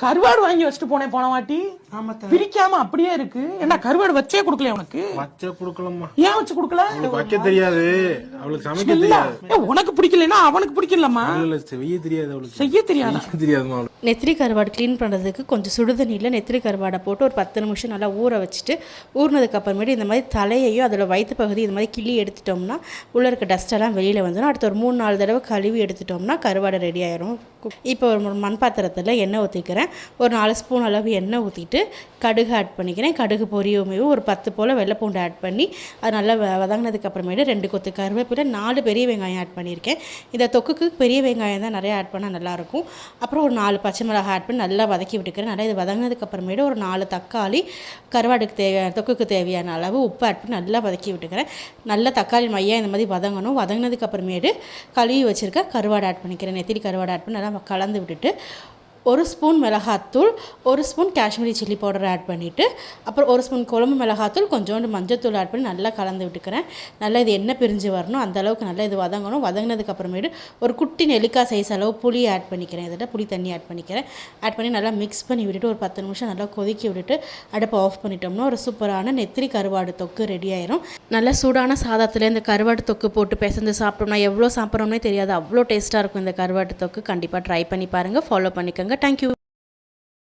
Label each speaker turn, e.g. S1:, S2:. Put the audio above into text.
S1: கருவாடு வாங்கி வச்சுட்டு போனேன் போன வாட்டி. பிரிக்காம அப்படியே இருக்கு. என்ன கருவாடு வச்சே குடுக்கல உனக்கு?
S2: வச்சே குடுக்கலம்மா.
S1: ஏன் வச்சு குடுக்கல?
S2: வைக்க தெரியாது அவளுக்கு, சமைக்க தெரியாது.
S1: உனக்கு பிடிக்கலன்னா அவனுக்கு பிடிக்கலம்மா.
S2: செய்ய தெரியாது அவளுக்கு.
S1: செய்ய
S2: தெரியாதுமா.
S3: நெத்திலி கருவாடு க்ளீன் பண்ணுறதுக்கு கொஞ்சம் சுடுதண்ணியில் நெத்திலி கருவாடை போட்டு ஒரு 10 நிமிஷம் நல்லா ஊற வச்சுட்டு, ஊறினதுக்கு அப்புறமேட்டு இந்த மாதிரி தலையையும் அதோட வயிற்று பகுதி இந்த மாதிரி கிள்ளி எடுத்துட்டோம்னா உள்ளே இருக்க டஸ்ட்டெல்லாம் வெளியில் வந்துடும். அடுத்து ஒரு 3-4 தடவை கழுவி எடுத்துட்டோம்னா கருவாடை ரெடி ஆயிரும். இப்போ ஒரு மண் பாத்திரத்தில் எண்ணெய் ஊற்றிக்கிறேன். ஒரு 4 ஸ்பூன் அளவு எண்ணெய் ஊற்றிட்டு கடுகு ஆட் பண்ணிக்கிறேன். கடுகு பொரியுமே ஒரு 10 போல் வெள்ளைப்பூண்டு ஆட் பண்ணி அது நல்லா வதங்கினதுக்கு அப்புறமேட்டு 2 கொத்து கருவேப்பிலை, 4 பெரிய வெங்காயம் ஆட் பண்ணியிருக்கேன். இந்த தொக்குக்கு பெரிய வெங்காயம் தான் நிறையா ஆட் பண்ணால் நல்லாயிருக்கும். அப்புறம் ஒரு 4 பச்சை மிளகாய் ஆட் பண்ணி நல்லா வதக்கி விட்டுக்கிறேன். நல்லா இது வதங்கினதுக்கு அப்புறமேட்டு ஒரு 4 தக்காளி, கருவாடுக்கு தேவையான தொக்குக்கு தேவையான அளவு உப்பு ஆட் பண்ணி நல்லா வதக்கி விட்டுக்கிறேன். நல்லா தக்காளி மையா இந்த மாதிரி வதங்கணும். வதங்கினதுக்கு அப்புறமேட்டு கழுவி வச்சுருக்க கருவாடு ஆட் பண்ணிக்கிறேன். நெத்திலி கருவாடு ஆட் பண்ணி நல்லா கலந்து விட்டுட்டு 1 ஸ்பூன் மிளகாத்தூள், 1 spoon Kashmiri chilli powder add பண்ணிவிட்டு, அப்புறம் 1 ஸ்பூன் குழம்பு மிளகாத்தூள், கொஞ்சோண்டு மஞ்சத்தூள் ஆட் பண்ணி நல்லா கலந்து விட்டுக்கிறேன். நல்லா இது எண்ணெய் பிரிஞ்சு வரணும், அந்தளவுக்கு நல்லா இது வதங்கணும். வதங்கினதுக்கு அப்புறமேட்டு ஒரு குட்டி நெல்லிக்காய் சைஸ் அளவு புளி ஆட் பண்ணிக்கிறேன். இதில் புளி தண்ணி ஆட் பண்ணிக்கிறேன். ஆட் பண்ணி நல்லா மிக்ஸ் பண்ணி விட்டுட்டு ஒரு 10 நிமிஷம் நல்லா கொதிக்க விட்டுட்டு அடுப்பை ஆஃப் பண்ணிட்டோம்னா ஒரு சூப்பரான நெத்திலி கருவாடு தொக்கு ரெடி ஆயிரும். நல்லா சூடான சாதத்தில் இந்த கருவாடு தொக்கு போட்டு பிசைஞ்சு சாப்பிட்டோம்னா எவ்வளோ சாப்பிட்றோம்னே தெரியாது, அவ்வளோ டேஸ்ட்டாக இருக்கும் இந்த கருவாடு தொக்கு. கண்டிப்பாக ட்ரை பண்ணி பாருங்கள், ஃபாலோ பண்ணிக்கோங்க. Thank you.